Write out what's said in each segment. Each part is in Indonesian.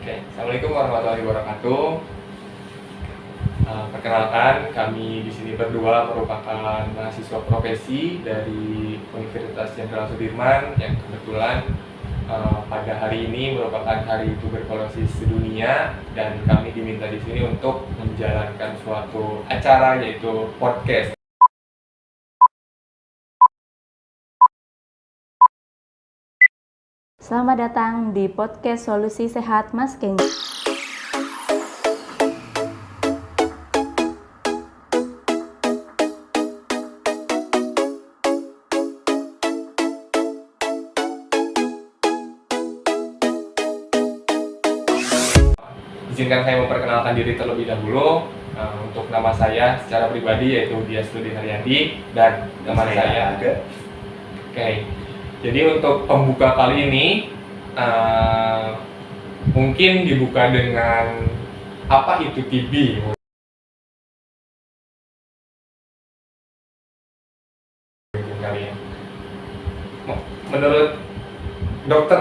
Oke, Assalamualaikum warahmatullahi wabarakatuh. Perkenalkan, kami di sini berdua merupakan mahasiswa profesi dari Universitas Jenderal Sudirman yang kebetulan pada hari ini merupakan Hari Tuberkulosis Sedunia, dan kami diminta di sini untuk menjalankan suatu acara yaitu podcast. Selamat datang di podcast Solusi Sehat Mas Kenji. Izinkan saya memperkenalkan diri terlebih dahulu. Untuk nama saya secara pribadi yaitu Dias Rudi Haryadi, dan teman saya ada. Oke. Jadi untuk pembuka kali ini mungkin dibuka dengan apa itu TB. Kalian. Menurut Dokter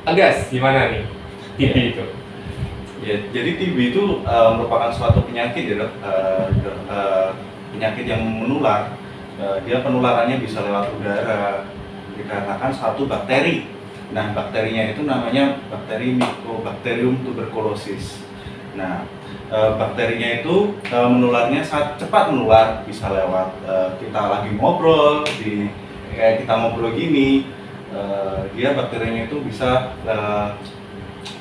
Agas gimana nih TB itu? Ya, jadi TB itu merupakan suatu penyakit ya dok, penyakit yang menular. Dia penularannya bisa lewat udara dikarenakan satu bakteri. Nah, bakterinya itu namanya bakteri Mycobacterium tuberculosis. Nah, bakterinya itu menularnya sangat cepat menular, bisa lewat kita lagi ngobrol, kayak kita ngobrol gini, dia bakterinya itu bisa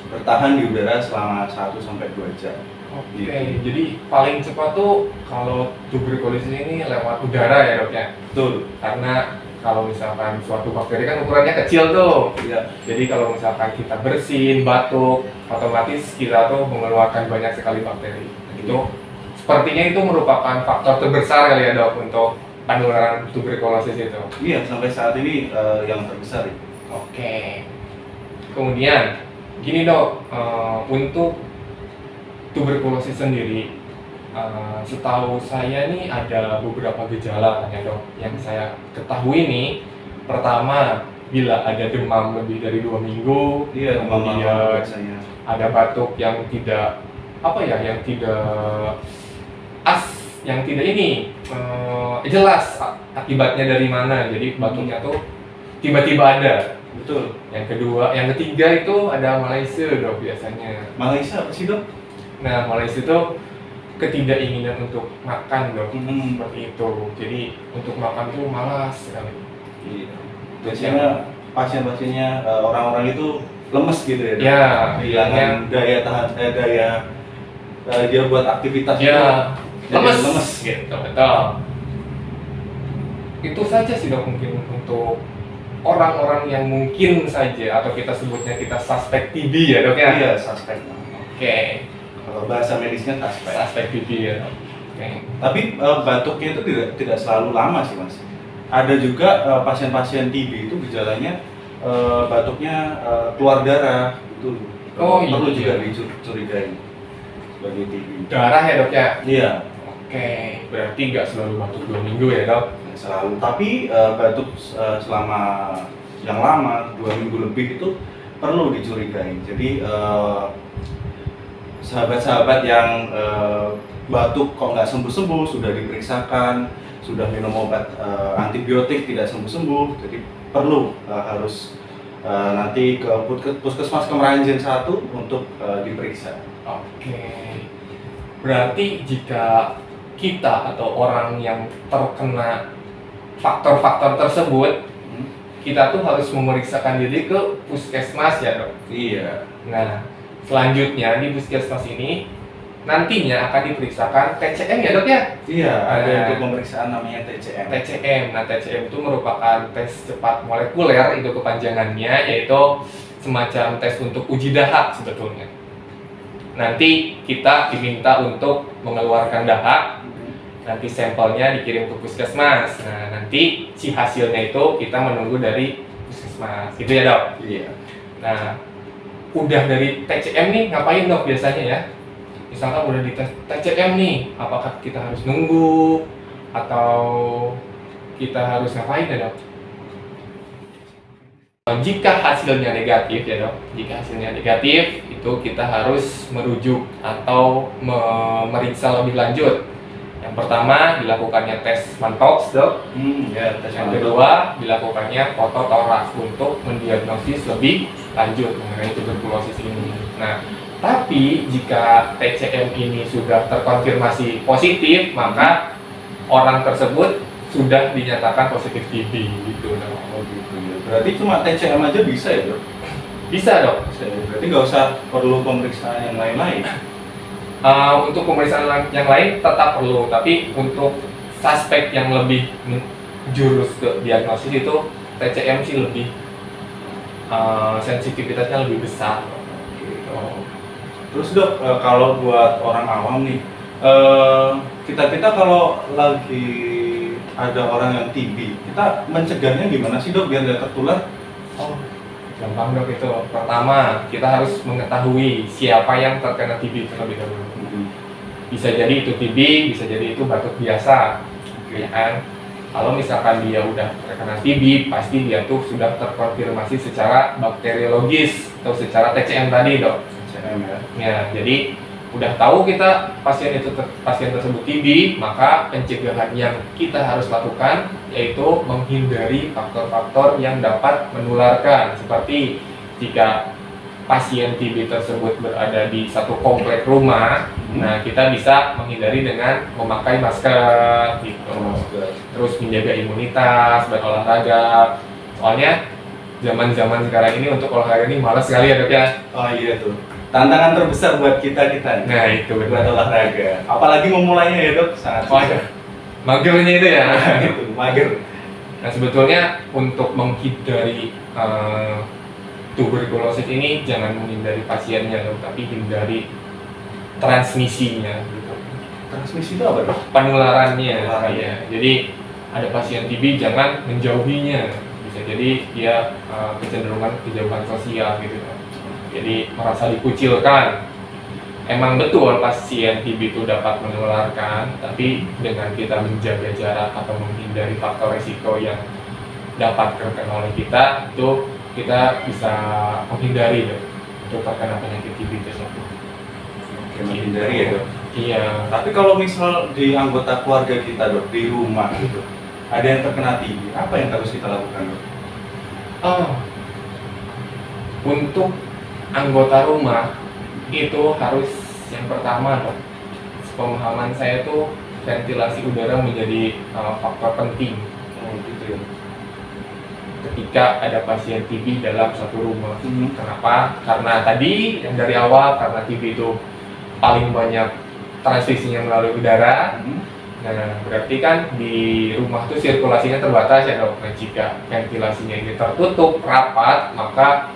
bertahan di udara selama 1-2 jam. Oke, jadi paling cepat tuh kalau tuberkulosis ini lewat udara ya dok ya? Betul. Karena kalau misalkan suatu bakteri kan ukurannya kecil tuh. Iya. Jadi kalau misalkan kita bersin, batuk, otomatis kita tuh mengeluarkan banyak sekali bakteri. Itu sepertinya itu merupakan faktor terbesar kali ya dok untuk penularan tuberkulosis itu. Iya, sampai saat ini yang terbesar. Oke. Kemudian gini dok, untuk tuberkulosis sendiri, setahu saya nih ada beberapa gejala ya dok yang saya ketahui nih. Pertama, bila ada demam lebih dari 2 minggu, Iya, kemudian biasanya ada batuk yang tidak yang tidak ini jelas akibatnya dari mana. Jadi batuknya tuh tiba-tiba ada. betul. Yang ketiga itu ada Malaysia dok biasanya. Malaysia apa sih dok? Nah, Malaysia itu ketidakinginan untuk makan dok, seperti itu. Jadi untuk makan tuh malas sekali. Iya. Biasanya pasien-pasiennya orang-orang itu lemes gitu ya dok? Ya, kehilangan daya tahan, dia buat aktivitas ya, itu lemes gitu, betul. Itu saja sih dok mungkin untuk orang-orang yang mungkin saja, atau kita sebutnya kita suspek TB ya dok ya? Iya, suspek. Oke. Kalau bahasa medisnya Suspek TB ya dok. Oke. Tapi batuknya itu tidak selalu lama sih mas. Ada juga pasien-pasien TB itu gejalanya batuknya keluar darah itu. Perlu juga dicurigai sebagai TB. Darah ya dok ya? Iya. Oke. Berarti nggak selalu batuk 2 minggu ya dok? Selalu, tapi batuk selama yang lama 2 minggu lebih itu perlu dicurigai. Jadi sahabat-sahabat yang batuk kok nggak sembuh-sembuh, sudah diperiksakan, sudah minum obat antibiotik tidak sembuh-sembuh, jadi perlu harus nanti ke Puskesmas Kemeranjen 1 untuk diperiksa. Oke. Berarti jika kita atau orang yang terkena faktor-faktor tersebut, kita tuh harus memeriksakan diri ke puskesmas ya dok? Iya. Nah, selanjutnya di puskesmas ini nantinya akan diperiksakan TCM ya dok ya? Iya, ada untuk pemeriksaan namanya TCM. Nah TCM itu merupakan tes cepat molekuler, itu kepanjangannya, yaitu semacam tes untuk uji dahak sebetulnya. Nanti kita diminta untuk mengeluarkan dahak. Nanti sampelnya dikirim ke puskesmas. Nah, nanti si hasilnya itu kita menunggu dari puskesmas. Gitu ya dok? Iya. Nah, udah dari TCM nih ngapain dok biasanya ya? Misalkan udah di TCM nih, apakah kita harus nunggu atau kita harus ngapain ya dok? Jika hasilnya negatif ya dok, jika hasilnya negatif itu kita harus merujuk atau memeriksa lebih lanjut. Yang pertama dilakukannya tes mantox dok. Ya, tes Yang mantox. kedua dilakukannya fototoraks untuk mendiagnosis lebih lanjut mengenai tuberkulosis ini. Nah, tapi jika TCM ini sudah terkonfirmasi positif, maka orang tersebut sudah dinyatakan positif TB gitu dok. Oh gitu ya. Berarti cuma TCM aja bisa ya dok? Bisa dok. Bisa ya. Berarti nggak usah perlu pemeriksaan yang lain-lain. Untuk pemeriksaan yang lain tetap perlu, tapi untuk suspek yang lebih jurus ke diagnosis itu TCM sih lebih sensitivitasnya lebih besar. Gitu. Terus dok, kalau buat orang awam nih, kita kalau lagi ada orang yang TB, kita mencegahnya gimana sih dok biar nggak tertular? Oh, gampang dok itu. Pertama, kita harus mengetahui siapa yang terkena TB terlebih dahulu. Bisa jadi itu TB, bisa jadi itu batuk biasa, ya kan? Kalau misalkan dia udah terkena TB, pasti dia tuh sudah terkonfirmasi secara bakteriologis atau secara TCM tadi dok. TCM ya. Ya, jadi udah tahu kita pasien tersebut TB, maka pencegahan yang kita harus lakukan yaitu menghindari faktor-faktor yang dapat menularkan, seperti jika pasien TB tersebut berada di satu komplek rumah, nah kita bisa menghindari dengan memakai masker gitu. Terus menjaga imunitas, berolahraga. Soalnya zaman-zaman sekarang ini untuk olahraga ini malas sekali ya dok ya. Oh iya tuh. Tantangan terbesar buat kita nih. Nah itu Buat benar. olahraga. Apalagi memulainya ya dok, sangat Oh iya. Magernya itu ya. Gitu, mager. Nah sebetulnya untuk menghindari tuberkulosis ini jangan menghindari pasiennya dok, tapi hindari transmisinya gitu. Transmisi itu apa dok? Penularannya. Penularannya. Ya. Jadi ada pasien TB jangan menjauhinya. Bisa jadi dia kecenderungan kejauhan sosial gitu. Jadi merasa dikucilkan. Emang betul pasien TB itu dapat menularkan, tapi dengan kita menjaga jarak atau menghindari faktor risiko yang dapat terkena oleh kita, itu kita bisa menghindari dok, untuk terkena penyakit TB tersebut. Oke, menghindari ya dok. Iya. Tapi kalau misal di anggota keluarga kita dok, di rumah gitu, ada yang terkena TB, apa yang harus kita lakukan dok? Untuk anggota rumah itu harus yang pertama dok, pemahaman saya tuh ventilasi udara menjadi faktor penting. Oh gitu ya. Ketika ada pasien TB dalam satu rumah. Kenapa? Karena tadi yang dari awal, karena TB itu paling banyak transmisinya melalui udara. Nah, berarti kan di rumah tuh sirkulasinya terbatas ya dok. Nah, jika ventilasinya ini tertutup rapat, maka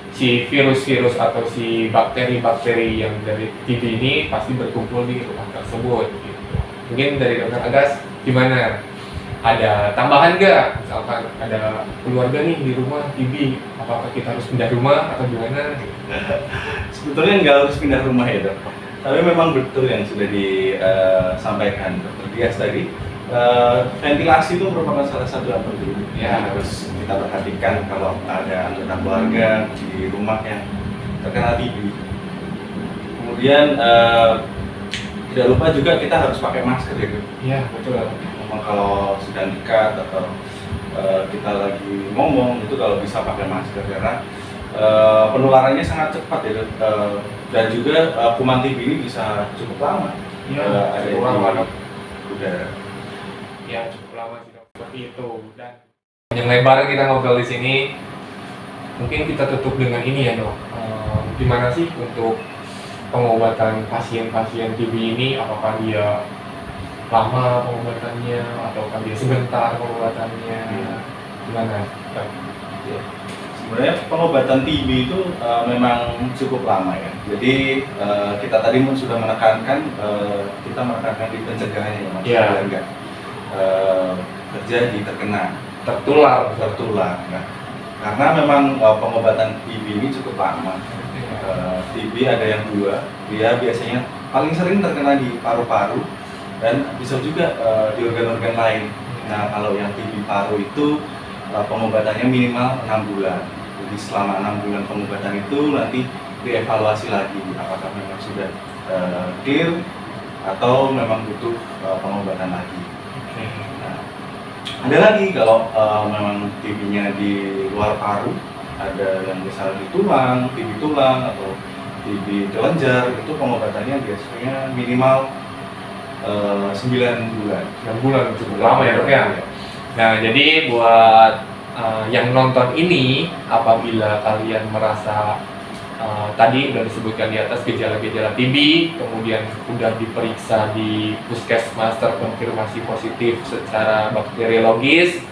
si virus-virus atau si bakteri-bakteri yang dari TB ini pasti berkumpul di rumah tersebut. Gitu. Mungkin dari dokter Agas gimana? Ada tambahan nggak? Misalkan ada keluarga nih di rumah TB, apakah kita harus pindah rumah atau gimana? Sebetulnya nggak harus pindah rumah ya dok. Tapi memang betul yang sudah disampaikan Dr. Dias tadi. Ventilasi itu merupakan salah satu yang penting yang harus kita perhatikan kalau ada anggota keluarga di rumah yang terkena TB. Kemudian tidak lupa juga kita harus pakai masker ya dok. Iya betul. Memang kalau sedang dekat atau kita lagi ngomong itu kalau bisa pakai masker karena penularannya sangat cepat ya dok. Dan juga kuman TB ini bisa cukup lama. Iya, Ada cukup lama dok. udara. Ya cukup lama sih dok. Seperti itu. Dan yang lebar kita ngobrol di sini, mungkin kita tutup dengan ini ya dok. Gimana sih untuk pengobatan pasien-pasien TB ini? Apakah dia lama pengobatannya ataukah dia sebentar pengobatannya? Gimana? Ya. Sebenarnya pengobatan TB itu memang cukup lama ya. Jadi kita tadi sudah menekankan di pencegahannya ya mas. Iya. Biar nggak terjadi terkena Tertular. Nah, karena memang pengobatan TB ini cukup lama. TB ada yang dua, dia biasanya paling sering terkena di paru-paru dan bisa juga di organ-organ lain. Nah kalau yang TB paru itu pengobatannya minimal 6 bulan. Jadi selama 6 bulan pengobatan itu nanti dievaluasi lagi apakah memang sudah clear atau memang butuh pengobatan lagi. Nah, ada lagi kalau memang TB-nya di luar paru, ada yang misalnya di tulang, TB tulang atau TB kelenjar, itu pengobatannya biasanya minimal 9 bulan. 6 bulan cukup lama ya dok ya. Nah jadi buat yang nonton ini, apabila kalian merasa tadi udah disebutkan di atas gejala-gejala TB, kemudian udah diperiksa di puskesmas terkonfirmasi positif secara bakteriologis,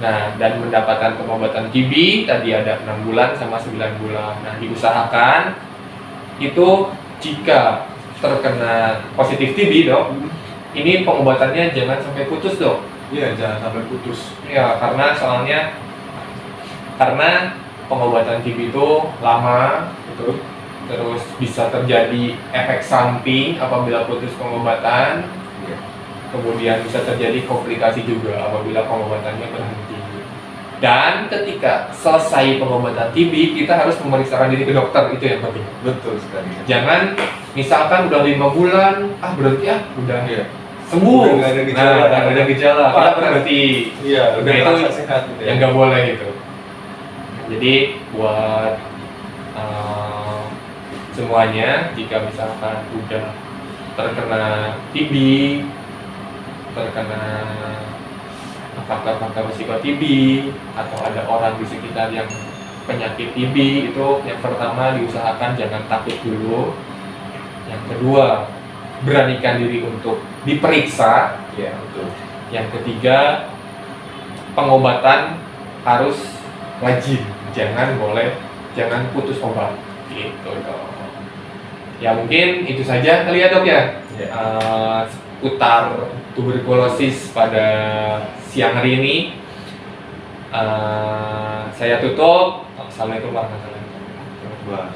nah dan mendapatkan pengobatan TB tadi ada 6 bulan sama 9 bulan. Nah diusahakan itu jika terkena positif TB dok, ini pengobatannya jangan sampai putus dok. Iya, jangan sampai putus. Ya karena pengobatan TB itu lama gitu, terus bisa terjadi efek samping apabila putus pengobatan, kemudian bisa terjadi komplikasi juga apabila pengobatannya berhenti. Dan ketika selesai pengobatan TB, kita harus memeriksakan diri ke dokter, itu yang penting. Betul sekali. Jangan misalkan udah 5 bulan, berhenti udah sembuh, Udah nggak ada gejala. nggak ada gejala, kita berhenti. Iya, udah Nah, itu merasa sehat gitu ya. yang nggak boleh itu. Jadi buat semuanya, jika misalkan udah terkena TB, terkena faktor-faktor risiko TB, atau ada orang di sekitar yang penyakit TB, itu yang pertama diusahakan jangan takut dulu. Yang kedua, beranikan diri untuk diperiksa. Iya, betul. Yang ketiga, pengobatan harus wajib, jangan putus obat gitu dong. Ya mungkin itu saja kali ya dok ya, seputar tuberkulosis pada siang hari ini. Saya tutup. Assalamualaikum warahmatullahi wabarakatuh. Wah.